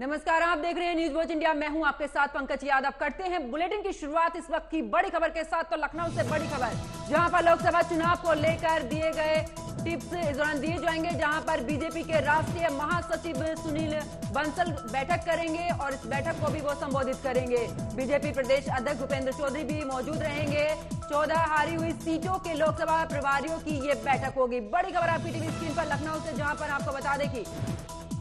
नमस्कार, आप देख रहे हैं न्यूज वॉच इंडिया। मैं हूं आपके साथ पंकज यादव। करते हैं बुलेटिन की शुरुआत इस वक्त की बड़ी खबर के साथ। तो लखनऊ से बड़ी खबर, जहां पर लोकसभा चुनाव को लेकर दिए गए टिप्स इस दौरान दिए जाएंगे, जहां पर बीजेपी के राष्ट्रीय महासचिव सुनील बंसल बैठक करेंगे और इस बैठक को भी वो संबोधित करेंगे। बीजेपी प्रदेश अध्यक्ष भूपेंद्र चौधरी भी मौजूद रहेंगे। 14 हारी हुई सीटों के लोकसभा प्रभारियों की ये बैठक होगी। बड़ी खबर आपकी टीवी स्क्रीन पर लखनऊ से, जहां पर आपको बता दें कि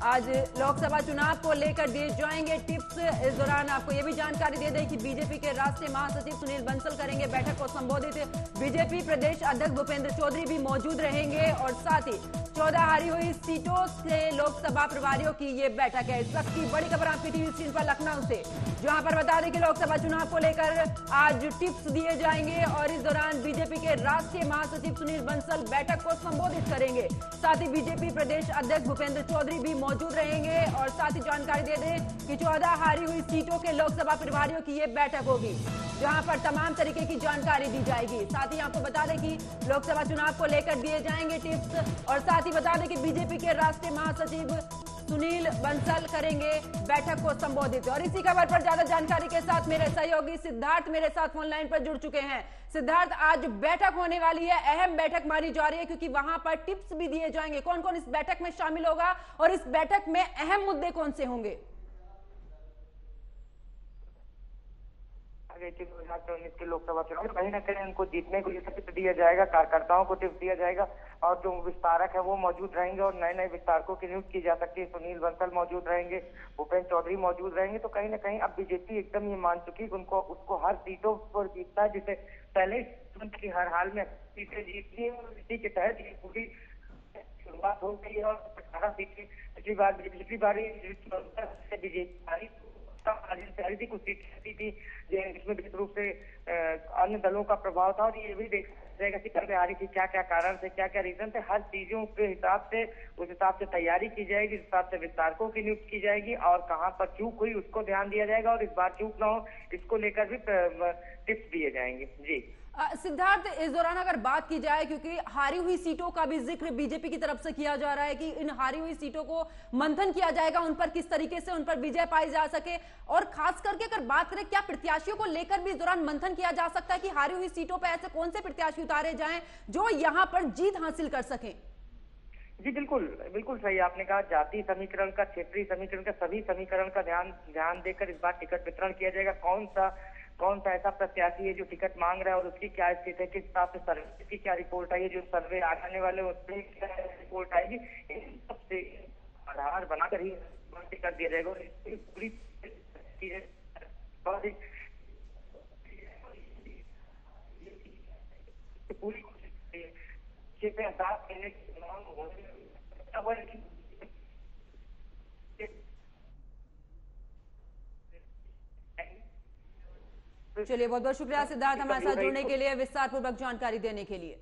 आज लोकसभा चुनाव को लेकर दिए जाएंगे टिप्स। इस दौरान आपको यह भी जानकारी दे दें कि बीजेपी के राष्ट्रीय महासचिव सुनील बंसल करेंगे बैठक को संबोधित। बीजेपी प्रदेश अध्यक्ष भूपेंद्र चौधरी भी मौजूद रहेंगे और साथ ही 14 हारी हुई सीटों से लोकसभा प्रभारियों की ये बैठक है। इस वक्त की बड़ी खबर आपकी टीवी स्क्रीन पर लखनऊ से, जहां पर बता दें कि लोकसभा चुनाव को लेकर आज टिप्स दिए जाएंगे और इस दौरान बीजेपी के राष्ट्रीय महासचिव सुनील बंसल बैठक को संबोधित करेंगे। साथ ही बीजेपी प्रदेश अध्यक्ष भूपेंद्र चौधरी भी मौजूद रहेंगे और साथ ही जानकारी दे दें कि 14 हारी हुई सीटों के लोकसभा प्रभारियों की ये बैठक होगी, जहां पर तमाम तरीके की जानकारी दी जाएगी। साथ ही आपको बता दें कि लोकसभा चुनाव को लेकर दिए जाएंगे टिप्स और साथ ही बता दें कि बीजेपी के राष्ट्रीय महासचिव सुनील बंसल करेंगे बैठक को संबोधित। और इसी खबर पर ज्यादा जानकारी के साथ मेरे सहयोगी सिद्धार्थ मेरे साथ ऑनलाइन पर जुड़ चुके हैं। सिद्धार्थ, आज बैठक होने वाली है, अहम बैठक मानी जा रही है क्योंकि वहां पर टिप्स भी दिए जाएंगे। कौन कौन इस बैठक में शामिल होगा और इस बैठक में अहम मुद्दे कौन से होंगे? 2019 के लोकसभा चुनाव कहीं ना कहीं उनको जीतने को टिप्स दिया जाएगा, कार्यकर्ताओं को टिप्स दिया जाएगा और जो विस्तारक है वो मौजूद रहेंगे और नए नए विस्तारकों की नियुक्ति की जा सकती है। सुनील बंसल मौजूद रहेंगे, भूपेंद्र चौधरी मौजूद रहेंगे। तो कहीं ना कहीं अब बीजेपी एकदम ये मान चुकी है कि उसको हर सीटों पर जीतना है, जिसे पहले की हर हाल में सीटें जीतनी है और इसी के तहत ये पूरी शुरुआत हो गई है। और 18 सीटें पिछली बार बीजेपी थी, कुछ सीटें थी इसमें विशेष रूप से अन्य दलों का प्रभाव था और ये भी देख जाएगा कि घर में आ रही थी, क्या क्या कारण थे, क्या क्या रीजन थे। हर चीजों के हिसाब से उस हिसाब से तैयारी की जाएगी, उस हिसाब से विस्तारकों की नियुक्ति की जाएगी और कहाँ पर चूक हुई उसको ध्यान दिया जाएगा और इस बार चूक ना हो इसको लेकर भी टिप्स दिए जाएंगे। जी सिद्धार्थ, इस दौरान अगर बात की जाए, क्योंकि हारी हुई सीटों का भी जिक्र बीजेपी की तरफ से किया जा रहा है कि इन हारी हुई सीटों को मंथन किया जाएगा, उन पर किस तरीके से उन पर विजय पाई जा सके। और खास करके अगर बात करें, क्या प्रत्याशियों को लेकर भी इस दौरान मंथन किया जा सकता है कि हारी हुई सीटों पर ऐसे कौन से प्रत्याशी उतारे जाएं जो यहां पर जीत हासिल कर सकें? जी बिल्कुल बिल्कुल सही आपने कहा। जातीय समीकरण का, क्षेत्रीय समीकरण का, सभी समीकरण का ध्यान देकर इस बार टिकट वितरण किया जाएगा। कौन सा ऐसा प्रत्याशी है जो टिकट मांग रहा है और उसकी क्या स्थिति है, किस हिसाब से सर्वे की क्या रिपोर्ट आई है, जो सर्वे आने वाले उसमें क्या रिपोर्ट आएगी, इन सबसे आधार बनाकर ही टिकट दिया जाएगा। पूरी चलिए, बहुत बहुत शुक्रिया सिद्धार्थ हमारे साथ जुड़ने के लिए, विस्तार पूर्वक जानकारी देने के लिए।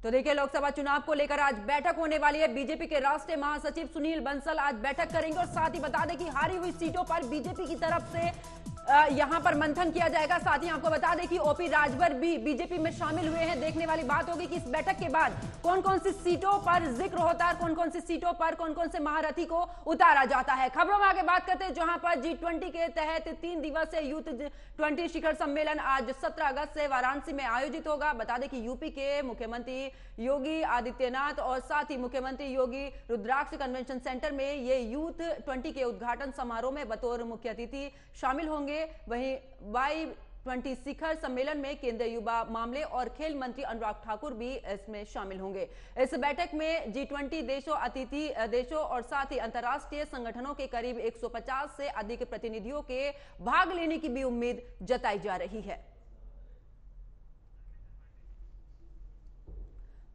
तो देखिए, लोकसभा चुनाव को लेकर आज बैठक होने वाली है। बीजेपी के राष्ट्रीय महासचिव सुनील बंसल आज बैठक करेंगे और साथ ही बता दें कि हारी हुई सीटों पर बीजेपी की तरफ से यहां पर मंथन किया जाएगा। साथ ही आपको बता दें कि ओपी राजभर भी बीजेपी में शामिल हुए हैं। देखने वाली बात होगी कि इस बैठक के बाद कौन कौन सी सीटों पर जिक्र होता है, कौन कौन सी सीटों पर कौन कौन से महारथी को उतारा जाता है। खबरों में आगे बात करते हैं, जहां पर G20 के तहत 3 दिवसीय यूथ 20 शिखर सम्मेलन आज 17 अगस्त से वाराणसी में आयोजित होगा। बता दें कि यूपी के मुख्यमंत्री योगी आदित्यनाथ और साथ ही मुख्यमंत्री योगी रुद्राक्ष कन्वेंशन सेंटर में ये यूथ 20 के उद्घाटन समारोह में बतौर मुख्य अतिथि शामिल होंगे। वहीं Y20 शिखर सम्मेलन में केंद्रीय युवा मामले और खेल मंत्री अनुराग ठाकुर भी इसमें शामिल होंगे। इस बैठक में G20 देशों, अतिथि देशों और साथ ही अंतर्राष्ट्रीय संगठनों के करीब 150 से अधिक प्रतिनिधियों के भाग लेने की भी उम्मीद जताई जा रही है।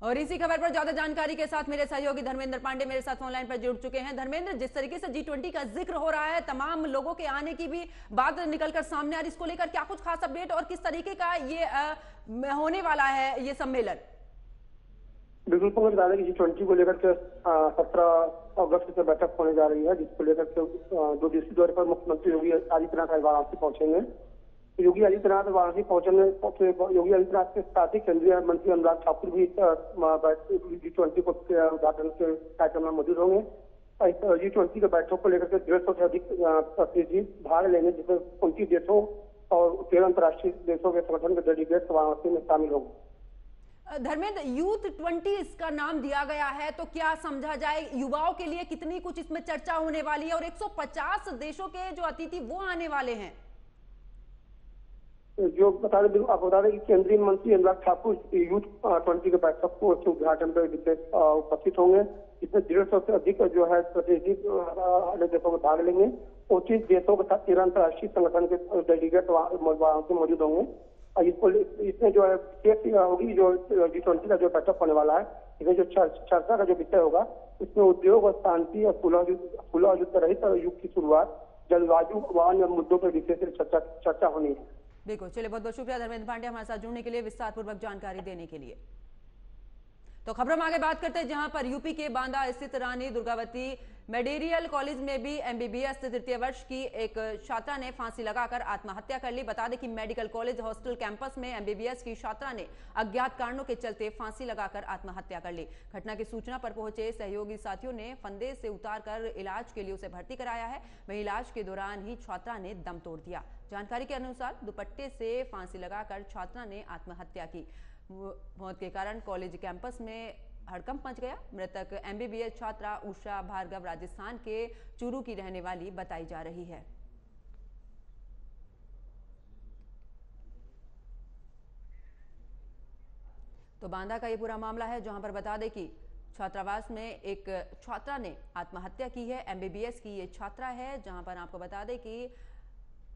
और इसी खबर पर ज्यादा जानकारी के साथ मेरे सहयोगी धर्मेंद्र पांडे मेरे साथ ऑनलाइन पर जुड़ चुके हैं। धर्मेंद्र, जिस तरीके से G20 का जिक्र हो रहा है, तमाम लोगों के आने की भी बात निकलकर सामने आ रही, इसको लेकर क्या कुछ खास अपडेट और किस तरीके का ये होने वाला है ये सम्मेलन? बिल्कुल बता दें कि G20 को लेकर के 17 अगस्त से बैठक होने जा रही है, जिसको लेकर के 2 दिवसीय दौरे पर मुख्यमंत्री योगी आदित्यनाथ वाराणसी पहुंचेंगे। योगी आदित्यनाथ वाराणसी पहुंचने योगी आदित्यनाथ के साथ ही केंद्रीय मंत्री अनुराग ठाकुर भी G20 को उद्घाटन के कार्यक्रम में मौजूद होंगे। G20 के बैठक को लेकर के 150 से अधिक प्रतिनिधि भाग लेंगे, जिसमें 29 देशों और 13 अंतर्राष्ट्रीय देशों के संगठन के डेलीगेट वाराणसी में शामिल होंगे। धर्मेंद्र, यूथ 20 इसका नाम दिया गया है, तो क्या समझा जाए युवाओं के लिए कितनी कुछ इसमें चर्चा होने वाली है और 150 देशों के जो अतिथि वो आने वाले हैं? जो आपको बता दें कि केंद्रीय मंत्री अनुराग ठाकुर यूथ 20 के बैठक को उद्घाटन पर विशेष उपस्थित होंगे। इसमें 150 से अधिक जो है प्रतिनिधि अन्य देशों में भाग लेंगे। 25 देशों के साथ 13 अंतर्राष्ट्रीय संगठन के डेलीगेट मौजूद होंगे। इसमें जो है होगी जो G20 का जो बैठक होने वाला है, इसमें जो चर्चा का जो विषय होगा, इसमें उद्योग और शांति और खुला युद्ध रहित युग की शुरुआत, जलवायु व अन्य मुद्दों पर विशेष चर्चा होनी है। बिल्कुल, चलिए बहुत बहुत शुक्रिया धर्मेंद्र पांडे हमारे साथ जुड़ने के लिए, विस्तार पूर्वक जानकारी देने के लिए। तो खबरों में आगे बात करते हैं, जहां पर यूपी के बांदा स्थित रानी दुर्गावती मेडिकल कॉलेज में भी MBBS तृतीय वर्ष की एक छात्रा ने फांसी लगाकर आत्महत्या कर ली। बता दें कि मेडिकल कॉलेज हॉस्टल कैंपस में MBBS की छात्रा ने अज्ञात कारणों के चलते फांसी लगाकर आत्महत्या कर ली। घटना की सूचना पर पहुंचे सहयोगी साथियों ने फंदे से उतारकर इलाज के लिए उसे भर्ती कराया है। वहीं इलाज के दौरान ही छात्रा ने दम तोड़ दिया। जानकारी के अनुसार दुपट्टे से फांसी लगाकर छात्रा ने आत्महत्या की। मौत के कारण कॉलेज कैंपस में हड़कंप मच गया। मृतक MBBS छात्रा उषा भार्गव राजस्थान के चूरू की रहने वाली बताई जा रही है। तो बांदा का ये पूरा मामला है, जहां पर बता दें कि छात्रावास में एक छात्रा ने आत्महत्या की है। MBBS की ये छात्रा है, जहां पर आपको बता दें कि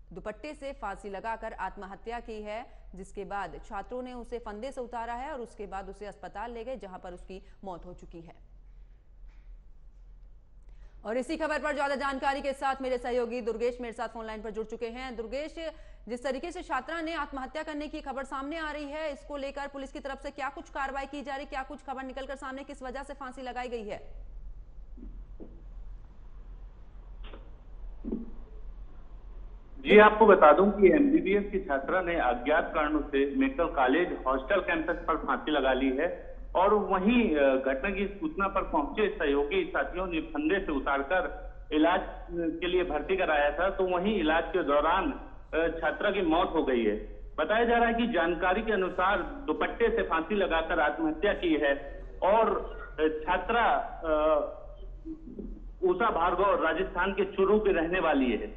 दुपट्टे से फांसी लगाकर आत्महत्या की है, जिसके बाद छात्रों ने उसे फंदे से उतारा है और उसके बाद उसे अस्पताल ले गए, जहां पर उसकी मौत हो चुकी है। और इसी खबर पर ज्यादा जानकारी के साथ मेरे सहयोगी दुर्गेश मेरे साथ फोन लाइन पर जुड़ चुके हैं। दुर्गेश, जिस तरीके से छात्रा ने आत्महत्या करने की खबर सामने आ रही है, इसको लेकर पुलिस की तरफ से क्या कुछ कार्रवाई की जा रही, क्या कुछ खबर निकलकर सामने, किस वजह से फांसी लगाई गई है? जी, आपको बता दूं कि MBBS की छात्रा ने अज्ञात कारणों से मेडिकल कॉलेज हॉस्टल कैंपस पर फांसी लगा ली है और वहीं घटना की सूचना पर पहुंचे सहयोगी साथियों ने फंदे से उतारकर इलाज के लिए भर्ती कराया था। तो वहीं इलाज के दौरान छात्रा की मौत हो गई है। बताया जा रहा है कि जानकारी के अनुसार दुपट्टे से फांसी लगाकर आत्महत्या की है और छात्रा उषा भार्गव राजस्थान के चूरू की रहने वाली है।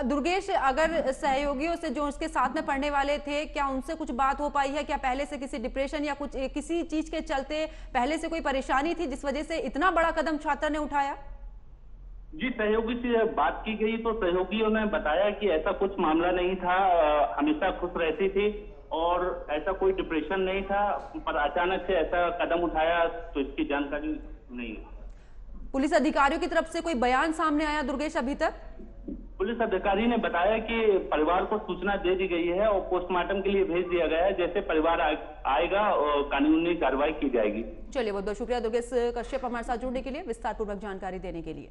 दुर्गेश, अगर सहयोगियों से जो उसके साथ में पढ़ने वाले थे, क्या उनसे कुछ बात हो पाई है? क्या पहले से किसी डिप्रेशन या कुछ किसी चीज के चलते पहले से कोई परेशानी थी जिस वजह से इतना बड़ा कदम छात्रा ने उठाया? जी, सहयोगी से बात की गई तो सहयोगियों ने बताया कि ऐसा कुछ मामला नहीं था, हमेशा खुश रहती थी और ऐसा कोई डिप्रेशन नहीं था, पर अचानक से ऐसा कदम उठाया तो इसकी जानकारी नहीं है। पुलिस अधिकारियों की तरफ से कोई बयान सामने आया दुर्गेश अभी तक? पुलिस अधिकारी ने बताया कि परिवार को सूचना दे दी गई है और पोस्टमार्टम के लिए भेज दिया गया है। जैसे परिवार आएगा और कानूनी कार्रवाई की जाएगी। चलिए, बहुत बहुत शुक्रिया दुर्गेश कश्यप हमारे साथ जुड़ने के लिए, विस्तार पूर्वक जानकारी देने के लिए।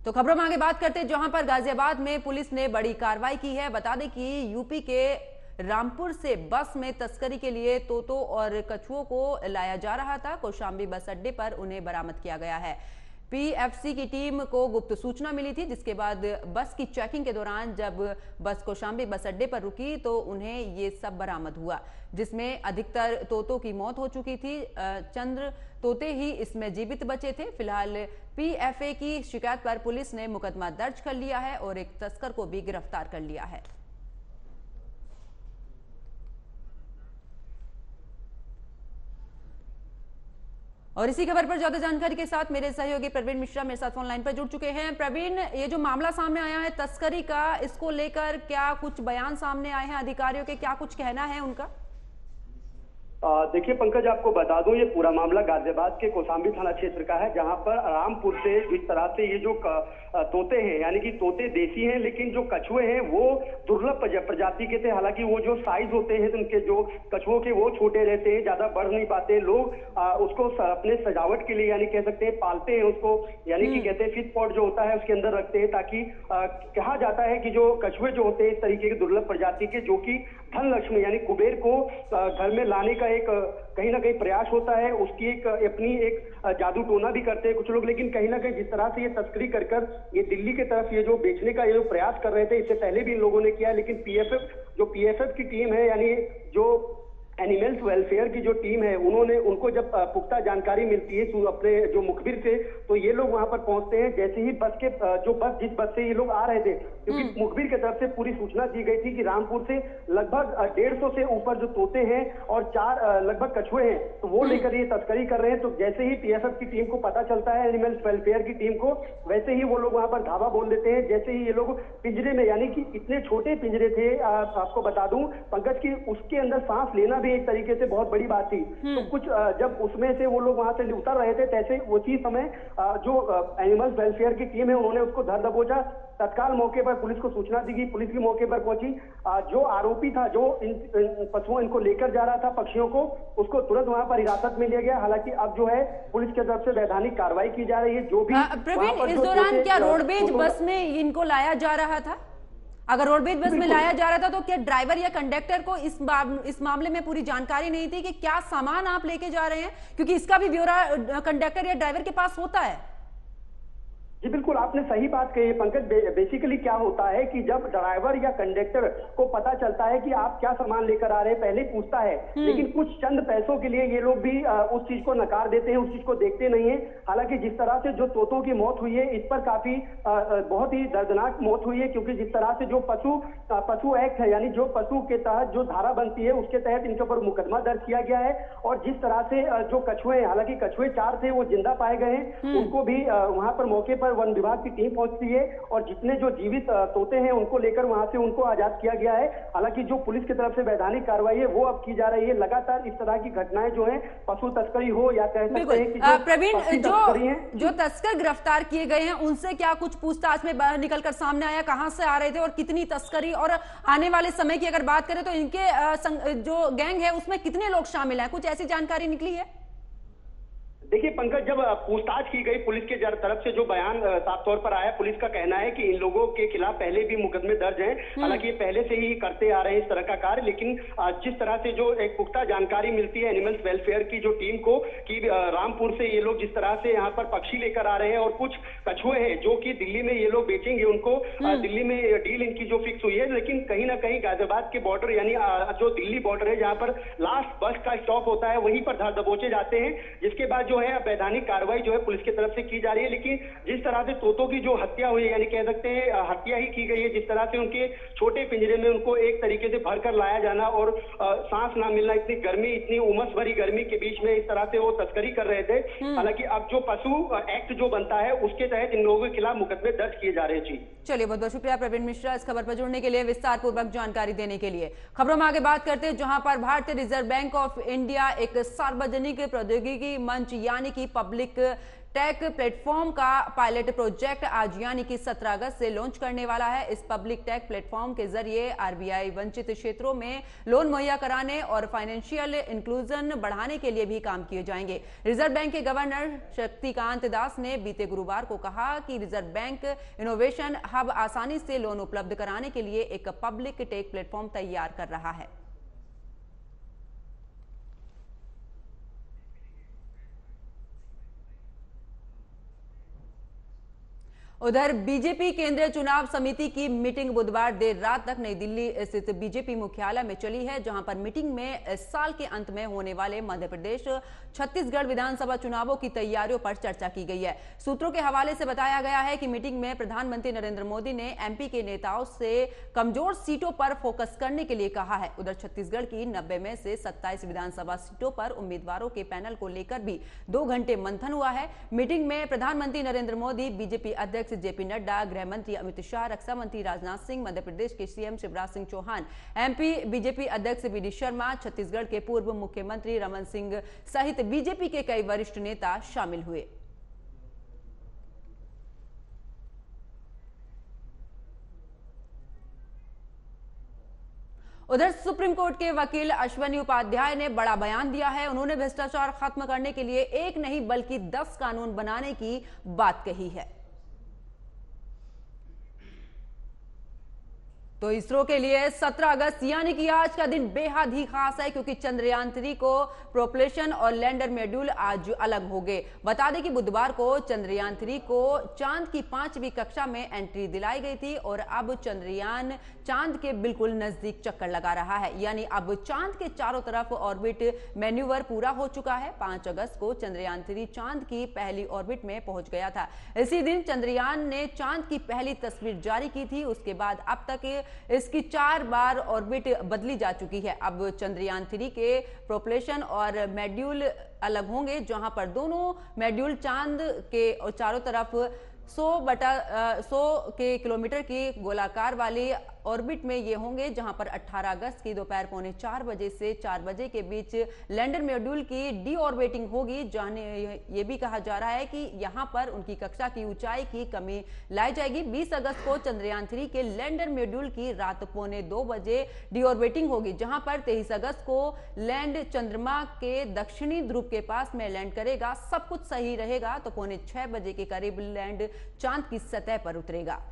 तो खबरों में आगे बात करते हैं, जहां पर गाजियाबाद में पुलिस ने बड़ी कार्रवाई की है। बता दें कि यूपी के रामपुर से बस में तस्करी के लिए तोतों और कछुओं को लाया जा रहा था। कौशाम्बी बस अड्डे पर उन्हें बरामद किया गया है। PFC की टीम को गुप्त सूचना मिली थी, जिसके बाद बस की चेकिंग के दौरान जब बस कौशाम्बी बस अड्डे पर रुकी तो उन्हें ये सब बरामद हुआ, जिसमें अधिकतर तोतों की मौत हो चुकी थी। चंद्र तोते ही इसमें जीवित बचे थे। फिलहाल PFA की शिकायत पर पुलिस ने मुकदमा दर्ज कर लिया है और एक तस्कर को भी गिरफ्तार कर लिया है। और इसी खबर पर ज्यादा जानकारी के साथ मेरे सहयोगी प्रवीण मिश्रा मेरे साथ फोन लाइन पर जुड़ चुके हैं। प्रवीण, ये जो मामला सामने आया है तस्करी का, इसको लेकर क्या कुछ बयान सामने आए हैं अधिकारियों के, क्या कुछ कहना है उनका? देखिए पंकज, आपको बता दूं ये पूरा मामला गाजियाबाद के कौशाम्बी थाना क्षेत्र का है, जहां पर रामपुर से जिस तरह से ये जो तोते हैं, यानी कि तोते देसी हैं, लेकिन जो कछुए हैं वो दुर्लभ प्रजाति के थे। हालांकि वो जो साइज होते हैं उनके जो कछुओं के वो छोटे रहते हैं, ज्यादा बढ़ नहीं पाते। लोग उसको अपने सजावट के लिए यानी कह सकते हैं पालते हैं उसको, यानी कि कहते हैं फिश पॉट जो होता है उसके अंदर रखते हैं, ताकि कहा जाता है कि जो कछुए जो होते हैं इस तरीके के दुर्लभ प्रजाति के, जो कि धन लक्ष्मी यानी कुबेर को घर में लाने का एक कहीं ना कहीं प्रयास होता है, उसकी एक अपनी एक जादू टोना भी करते हैं कुछ लोग, लेकिन कहीं ना कहीं जिस तरह से ये तस्करी कर ये दिल्ली की तरफ ये जो बेचने का ये जो प्रयास कर रहे थे, इससे पहले भी इन लोगों ने किया है, लेकिन पीएफएफ की टीम है, यानी जो एनिमल्स वेलफेयर की जो टीम है, उनको जब पुख्ता जानकारी मिलती है अपने जो मुखबिर से, तो ये लोग वहां पर पहुंचते हैं। जैसे ही जिस बस से ये लोग आ रहे थे, क्योंकि मुखबिर की तरफ से पूरी सूचना दी गई थी कि रामपुर से लगभग 150 से ऊपर जो तोते हैं और 4 लगभग कछुए हैं, तो वो लेकर ये तस्करी कर रहे हैं। तो जैसे ही पीएफएफ की टीम को पता चलता है, एनिमल्स वेलफेयर की टीम को, वैसे ही वो लोग वहां पर धावा बोल देते हैं। जैसे ही ये लोग पिंजरे में, यानी कि इतने छोटे पिंजरे थे, आपको बता दूं पंकज की, उसके अंदर सांस लेना एक तरीके से बहुत बड़ी बात थी। तो कुछ जब उसमें से वो लोग वहां से उतर रहे थे, तैसे उसी समय जो एनिमल्स वेलफेयर की टीम है, उन्होंने उसको धर दबोचा। तत्काल मौके पर पुलिस को सूचना दी गई, पुलिस भी मौके पर पहुंची। जो आरोपी था, जो इन पशुओं इनको लेकर जा रहा था, पक्षियों को, उसको तुरंत वहां पर हिरासत में लिया गया। हालांकि अब जो है पुलिस की तरफ से वैधानिक कार्रवाई की जा रही है। जो भी प्रवीण, इस दौरान क्या रोडवेज बस में इनको लाया जा रहा था? अगर रोडवेज बस में लाया जा रहा था तो क्या ड्राइवर या कंडक्टर को इस मामले में पूरी जानकारी नहीं थी कि क्या सामान आप लेके जा रहे हैं? क्योंकि इसका भी ब्यौरा कंडक्टर या ड्राइवर के पास होता है। जी बिल्कुल, आपने सही बात कही है पंकज। बेसिकली क्या होता है कि जब ड्राइवर या कंडक्टर को पता चलता है कि आप क्या सामान लेकर आ रहे हैं, पहले पूछता है, लेकिन कुछ चंद पैसों के लिए ये लोग भी उस चीज को नकार देते हैं, उस चीज को देखते नहीं है। हालांकि जिस तरह से जो तोतों की मौत हुई है, इस पर काफी बहुत ही दर्दनाक मौत हुई है, क्योंकि जिस तरह से जो पशु एक्ट है, यानी जो पशु के तहत जो धारा बनती है, उसके तहत इनके ऊपर मुकदमा दर्ज किया गया है। और जिस तरह से जो कछुए, हालांकि कछुए 4 थे, वो जिंदा पाए गए हैं, उनको भी वहां पर मौके पर वन विभाग की टीम पहुंचती है और जितने जो जीवित तोते हैं उनको लेकर वहां से उनको आजाद किया गया है। हालांकि जो पुलिस की तरफ से वैधानिक कार्रवाई है वो अब की जा रही है। लगातार इस तरह की घटनाएं जो है, पशु तस्करी हो या कह सकते हैं कि प्रवीण, जो तस्कर गिरफ्तार किए गए हैं, उनसे क्या कुछ पूछताछ में बाहर निकलकर सामने आया? कहां से आ रहे थे और कितनी तस्करी, और आने वाले समय की अगर बात करें तो इनके जो गैंग है उसमें कितने लोग शामिल हैं? कुछ ऐसी जानकारी निकली है? देखिए पंकज, जब पूछताछ की गई, पुलिस के तरफ से जो बयान साफ तौर पर आया, पुलिस का कहना है कि इन लोगों के खिलाफ पहले भी मुकदमे दर्ज हैं। हालांकि ये पहले से ही करते आ रहे हैं इस तरह का कार्य, लेकिन जिस तरह से जो एक पुख्ता जानकारी मिलती है एनिमल्स वेलफेयर की जो टीम को कि रामपुर से ये लोग जिस तरह से यहाँ पर पक्षी लेकर आ रहे हैं और कुछ कछुए हैं जो कि दिल्ली में ये लोग बेचेंगे, उनको दिल्ली में डील इनकी जो फिक्स हुई है। लेकिन कहीं ना कहीं गाजियाबाद के बॉर्डर, यानी जो दिल्ली बॉर्डर है, जहाँ पर लास्ट बस का स्टॉप होता है, वहीं पर धर दबोचे जाते हैं। जिसके बाद जो है वैधानिक कार्रवाई जो है पुलिस की तरफ से की जा रही है। लेकिन जिस तरह से तोतों की जो हत्या हुई है, यानी कह सकते हैं हत्या ही की गई है, जिस तरह से उनके छोटे पिंजरे में उनको एक तरीके से भरकर लाया जाना और सांस ना मिलना, इतनी गर्मी, इतनी उमस भरी गर्मी के बीच में इस तरह से वो तस्करी कर रहे थे। हालांकि अब जो पशु एक्ट जो बनता है उसके तहत इन लोगों के खिलाफ मुकदमे दर्ज किए जा रहे हैं। जी चलिए, बहुत बहुत शुक्रिया प्रवीण मिश्रा इस खबर पर जुड़ने के लिए, विस्तार पूर्वक जानकारी देने के लिए। खबरों में आगे बात करते हैं, जहां पर भारतीय रिजर्व बैंक ऑफ इंडिया एक सार्वजनिक प्रौद्योगिकी मंच यानी कि पब्लिक टेक प्लेटफॉर्म का पायलट प्रोजेक्ट आज यानी कि 17 अगस्त से लॉन्च करने वाला है। इस पब्लिक टेक प्लेटफॉर्म के जरिए आरबीआई वंचित क्षेत्रों में लोन मुहैया कराने और फाइनेंशियल इंक्लूजन बढ़ाने के लिए भी काम किए जाएंगे। रिजर्व बैंक के गवर्नर शक्तिकांत दास ने बीते गुरुवार को कहा कि रिजर्व बैंक इनोवेशन हब आसानी से लोन उपलब्ध कराने के लिए एक पब्लिक टेक प्लेटफॉर्म तैयार कर रहा है। उधर बीजेपी केंद्रीय चुनाव समिति की मीटिंग बुधवार देर रात तक नई दिल्ली स्थित बीजेपी मुख्यालय में चली है, जहां पर मीटिंग में इस साल के अंत में होने वाले मध्य प्रदेश छत्तीसगढ़ विधानसभा चुनावों की तैयारियों पर चर्चा की गई है। सूत्रों के हवाले से बताया गया है कि मीटिंग में प्रधानमंत्री नरेंद्र मोदी ने एमपी के नेताओं से कमजोर सीटों पर फोकस करने के लिए कहा है। उधर छत्तीसगढ़ की 90 में से 27 विधानसभा सीटों पर उम्मीदवारों के पैनल को लेकर भी 2 घंटे मंथन हुआ है। मीटिंग में प्रधानमंत्री नरेंद्र मोदी, बीजेपी अध्यक्ष जेपी नड्डा, गृह मंत्री अमित शाह, रक्षा मंत्री राजनाथ सिंह, मध्य प्रदेश के CM Shivraj Singh Chouhan, MP BJP अध्यक्ष वीडी शर्मा, छत्तीसगढ़ के पूर्व मुख्यमंत्री रमन सिंह सहित बीजेपी के कई वरिष्ठ नेता शामिल हुए। उधर सुप्रीम कोर्ट के वकील अश्वनी उपाध्याय ने बड़ा बयान दिया है। उन्होंने भ्रष्टाचार खत्म करने के लिए एक नहीं बल्कि 10 कानून बनाने की बात कही है। तो इसरो के लिए 17 अगस्त यानी कि आज का दिन बेहद ही खास है, क्योंकि चंद्रयान 3 को प्रोपल्शन और लैंडर मॉड्यूल आज अलग हो गए। बता दें कि बुधवार को चंद्रयान 3 को चांद की 5वीं कक्षा में एंट्री दिलाई गई थी और अब चंद्रयान चांद के बिल्कुल नजदीक चक्कर लगा रहा है, यानी अब चांद के चारों तरफ ऑर्बिट मैन्यूवर पूरा हो चुका है। 5 अगस्त को चंद्रयान 3 चांद की पहली ऑर्बिट में पहुंच गया था। इसी दिन चंद्रयान ने चांद की पहली तस्वीर जारी की थी। उसके बाद अब तक इसकी 4 बार ऑर्बिट बदली जा चुकी है। अब चंद्रयान 3 के प्रोपल्शन और मॉड्यूल अलग होंगे, जहां पर दोनों मॉड्यूल चांद के और चारों तरफ 100 के किलोमीटर की गोलाकार वाली ऑर्बिट में ये होंगे, जहां पर 18 अगस्त की दोपहर 3:45 बजे से 4 बजे के बीच लैंडर मॉड्यूल की डी ऑर्बिटिंग होगी। जहां ये भी कहा जा रहा है कि यहां पर उनकी कक्षा की ऊंचाई की कमी लाई जाएगी। 20 अगस्त को चंद्रयान 3 के लैंडर मॉड्यूल की रात 2:45 बजे डी ऑर्बिटिंग होगी, जहां पर 23 अगस्त को लैंड चंद्रमा के दक्षिणी ध्रुव के पास में लैंड करेगा। सब कुछ सही रहेगा तो 5:45 बजे के करीब लैंड चांद की सतह पर उतरेगा।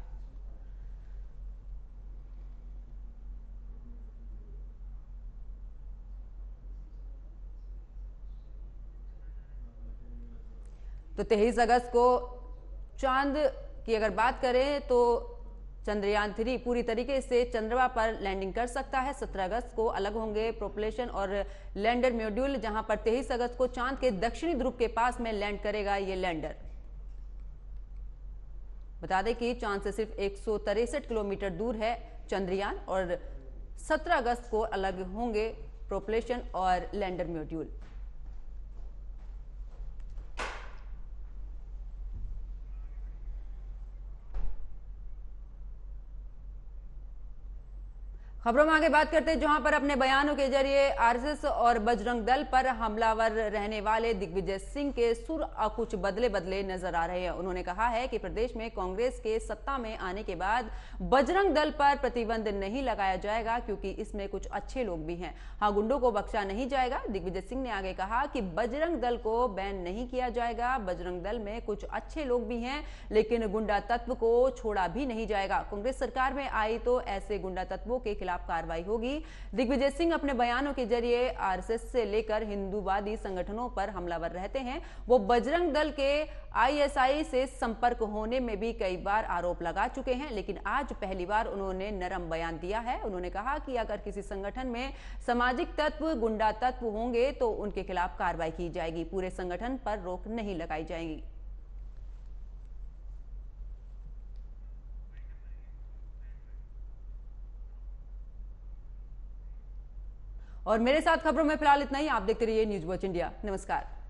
तो 23 अगस्त को चांद की अगर बात करें तो चंद्रयान 3 पूरी तरीके से चंद्रमा पर लैंडिंग कर सकता है। 17 अगस्त को अलग होंगे प्रोपल्शन और लैंडर मॉड्यूल, जहां पर 23 अगस्त को चांद के दक्षिणी ध्रुव के पास में लैंड करेगा ये लैंडर। बता दें कि चांद से सिर्फ 163 किलोमीटर दूर है चंद्रयान और 17 अगस्त को अलग होंगे प्रोपल्शन और लैंडर मॉड्यूल। खबरों में आगे बात करते हैं, जहां पर अपने बयानों के जरिए आरएसएस और बजरंग दल पर हमलावर रहने वाले दिग्विजय सिंह के सुर कुछ बदले नजर आ रहे हैं। उन्होंने कहा है कि प्रदेश में कांग्रेस के सत्ता में आने के बाद बजरंग दल पर प्रतिबंध नहीं लगाया जाएगा, क्योंकि इसमें कुछ अच्छे लोग भी हैं। हाँ, गुंडों को बख्शा नहीं जाएगा। दिग्विजय सिंह ने आगे कहा कि बजरंग दल को बैन नहीं किया जाएगा। बजरंग दल में कुछ अच्छे लोग भी हैं, लेकिन गुंडा तत्व को छोड़ा भी नहीं जाएगा। कांग्रेस सरकार में आई तो ऐसे गुंडा तत्वों के खिलाफ कार्रवाई होगी। दिग्विजय सिंह अपने बयानों के जरिए आरएसएस से लेकर हिंदूवादी संगठनों पर हमलावर रहते हैं। वो बजरंग दल के आईएसआई से संपर्क होने में भी कई बार आरोप लगा चुके हैं, लेकिन आज पहली बार उन्होंने नरम बयान दिया है। उन्होंने कहा कि अगर किसी संगठन में सामाजिक तत्व, गुंडा तत्व होंगे तो उनके खिलाफ कार्रवाई की जाएगी। पूरे संगठन पर रोक नहीं लगाई जाएगी। और मेरे साथ खबरों में फिलहाल इतना ही। आप देखते रहिए न्यूज वॉच इंडिया। नमस्कार।